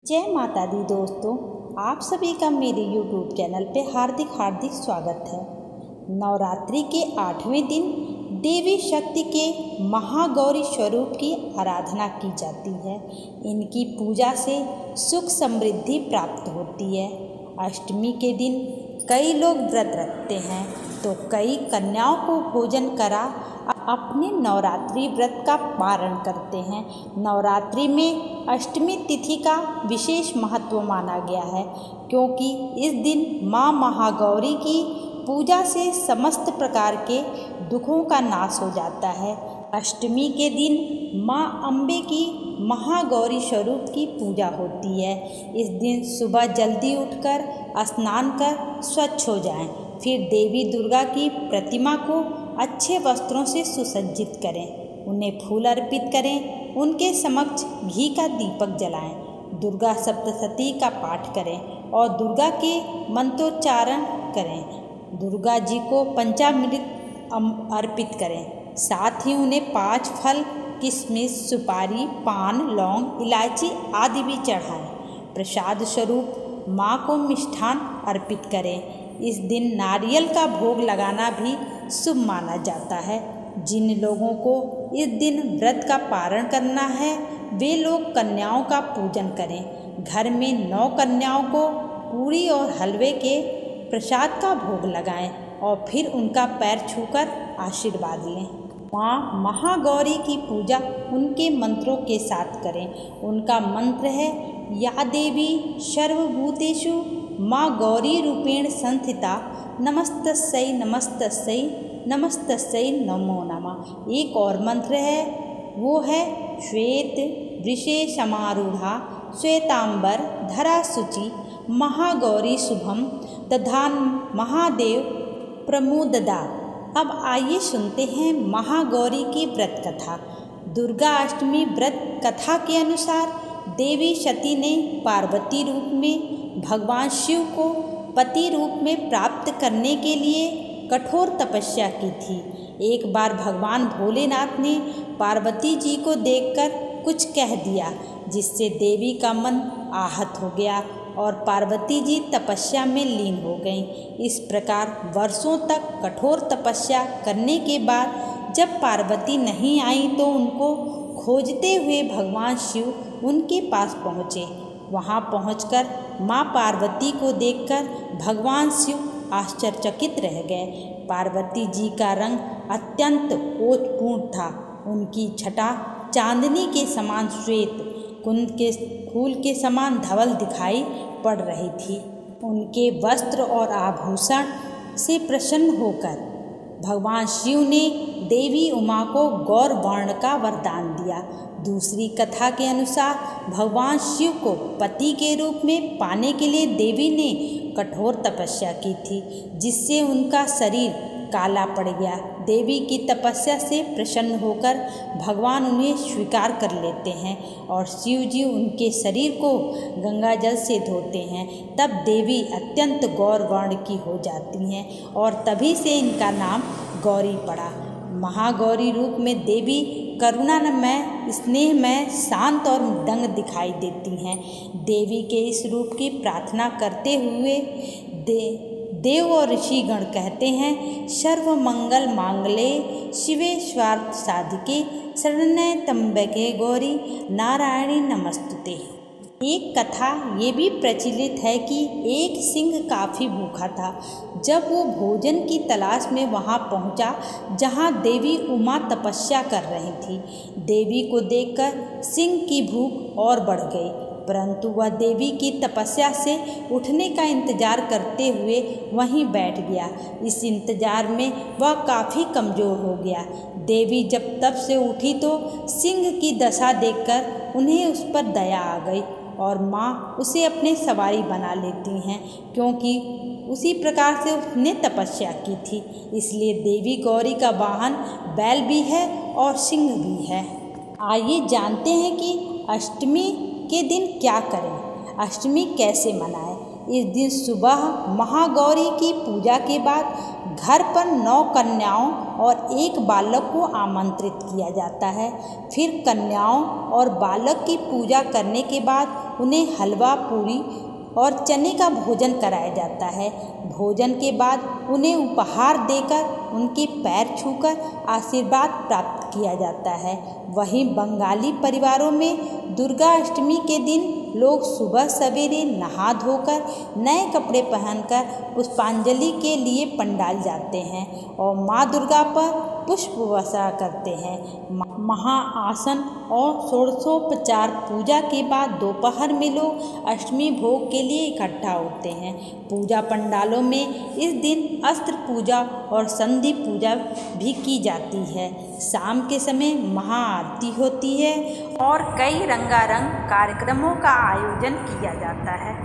जय माता दी दोस्तों, आप सभी का मेरे YouTube चैनल पे हार्दिक स्वागत है। नवरात्रि के 8वें दिन देवी शक्ति के महागौरी स्वरूप की आराधना की जाती है। इनकी पूजा से सुख समृद्धि प्राप्त होती है। अष्टमी के दिन कई लोग व्रत रखते हैं तो कई कन्याओं को भोजन करा अपने नवरात्रि व्रत का पारण करते हैं। नवरात्रि में अष्टमी तिथि का विशेष महत्व माना गया है, क्योंकि इस दिन माँ महागौरी की पूजा से समस्त प्रकार के दुखों का नाश हो जाता है। अष्टमी के दिन माँ अम्बे की महागौरी स्वरूप की पूजा होती है। इस दिन सुबह जल्दी उठकर स्नान कर स्वच्छ हो जाएं, फिर देवी दुर्गा की प्रतिमा को अच्छे वस्त्रों से सुसज्जित करें, उन्हें फूल अर्पित करें, उनके समक्ष घी का दीपक जलाएं, दुर्गा सप्तशती का पाठ करें और दुर्गा के मंत्रोच्चारण करें। दुर्गा जी को पंचामृत अर्पित करें, साथ ही उन्हें 5 फल, किशमिश, सुपारी, पान, लौंग, इलायची आदि भी चढ़ाएं। प्रसाद स्वरूप माँ को मिष्ठान अर्पित करें। इस दिन नारियल का भोग लगाना भी शुभ माना जाता है। जिन लोगों को इस दिन व्रत का पारण करना है वे लोग कन्याओं का पूजन करें। घर में 9 कन्याओं को पूरी और हलवे के प्रसाद का भोग लगाएं और फिर उनका पैर छूकर आशीर्वाद लें। माँ महागौरी की पूजा उनके मंत्रों के साथ करें। उनका मंत्र है, या देवी सर्वभूतेषु माँ गौरी रूपेण संस्थिता नमस्तस्यै नमस्तस्यै नमस्तस्यै नमो नमः। एक और मंत्र है, वो है श्वेत वृषे समारूढ़ा श्वेतांबर धरा शुचि महागौरी शुभम दधान महादेव प्रमुददा। अब आइए सुनते हैं महागौरी की व्रत कथा। दुर्गा अष्टमी व्रत कथा के अनुसार देवी सती ने पार्वती रूप में भगवान शिव को पति रूप में प्राप्त करने के लिए कठोर तपस्या की थी। एक बार भगवान भोलेनाथ ने पार्वती जी को देखकर कुछ कह दिया, जिससे देवी का मन आहत हो गया और पार्वती जी तपस्या में लीन हो गईं। इस प्रकार वर्षों तक कठोर तपस्या करने के बाद जब पार्वती नहीं आई तो उनको खोजते हुए भगवान शिव उनके पास पहुँचे। वहाँ पहुंचकर माँ पार्वती को देखकर भगवान शिव आश्चर्यचकित रह गए। पार्वती जी का रंग अत्यंत ओजपूर्ण था। उनकी छटा चांदनी के समान श्वेत, कुंद के फूल के समान धवल दिखाई पड़ रही थी। उनके वस्त्र और आभूषण से प्रसन्न होकर भगवान शिव ने देवी उमा को गौर वर्ण का वरदान दिया। दूसरी कथा के अनुसार भगवान शिव को पति के रूप में पाने के लिए देवी ने कठोर तपस्या की थी, जिससे उनका शरीर काला पड़ गया। देवी की तपस्या से प्रसन्न होकर भगवान उन्हें स्वीकार कर लेते हैं और शिव जी उनके शरीर को गंगा जल से धोते हैं। तब देवी अत्यंत गौर वर्ण की हो जाती हैं और तभी से इनका नाम गौरी पड़ा। महागौरी रूप में देवी करुणामय, स्नेहमय, शांत और दंग दिखाई देती हैं। देवी के इस रूप की प्रार्थना करते हुए देव और ऋषिगण कहते हैं, सर्व मंगल मांगले शिवे स्वार्थ साधिके शरण्ये त्र्यंबके गौरी नारायणी नमस्तुते। एक कथा ये भी प्रचलित है कि एक सिंह काफ़ी भूखा था। जब वो भोजन की तलाश में वहाँ पहुँचा जहाँ देवी उमा तपस्या कर रही थी। देवी को देखकर सिंह की भूख और बढ़ गई, परंतु वह देवी की तपस्या से उठने का इंतजार करते हुए वहीं बैठ गया। इस इंतजार में वह काफ़ी कमज़ोर हो गया। देवी जब तब से उठी तो सिंह की दशा देखकर उन्हें उस पर दया आ गई और माँ उसे अपने सवारी बना लेती हैं, क्योंकि उसी प्रकार से उसने तपस्या की थी। इसलिए देवी गौरी का वाहन बैल भी है और सिंह भी है। आइए जानते हैं कि अष्टमी के दिन क्या करें, अष्टमी कैसे मनाएं। इस दिन सुबह महागौरी की पूजा के बाद घर पर 9 कन्याओं और 1 बालक को आमंत्रित किया जाता है। फिर कन्याओं और बालक की पूजा करने के बाद उन्हें हलवा, पूरी और चने का भोजन कराया जाता है। भोजन के बाद उन्हें उपहार देकर उनके पैर छूकर आशीर्वाद प्राप्त किया जाता है। वहीं बंगाली परिवारों में दुर्गा अष्टमी के दिन लोग सुबह सवेरे नहा धोकर नए कपड़े पहनकर पुष्पांजलि के लिए पंडाल जाते हैं और माँ दुर्गा पर पुष्प वर्षा करते हैं। महाआसन और षोडशोपचार पूजा के बाद दोपहर में लोग अष्टमी भोग के लिए इकट्ठा होते हैं। पूजा पंडालों में इस दिन अस्त्र पूजा और संधि पूजा भी की जाती है। शाम के समय महाआरती होती है और कई रंगारंग कार्यक्रमों का आयोजन किया जाता है।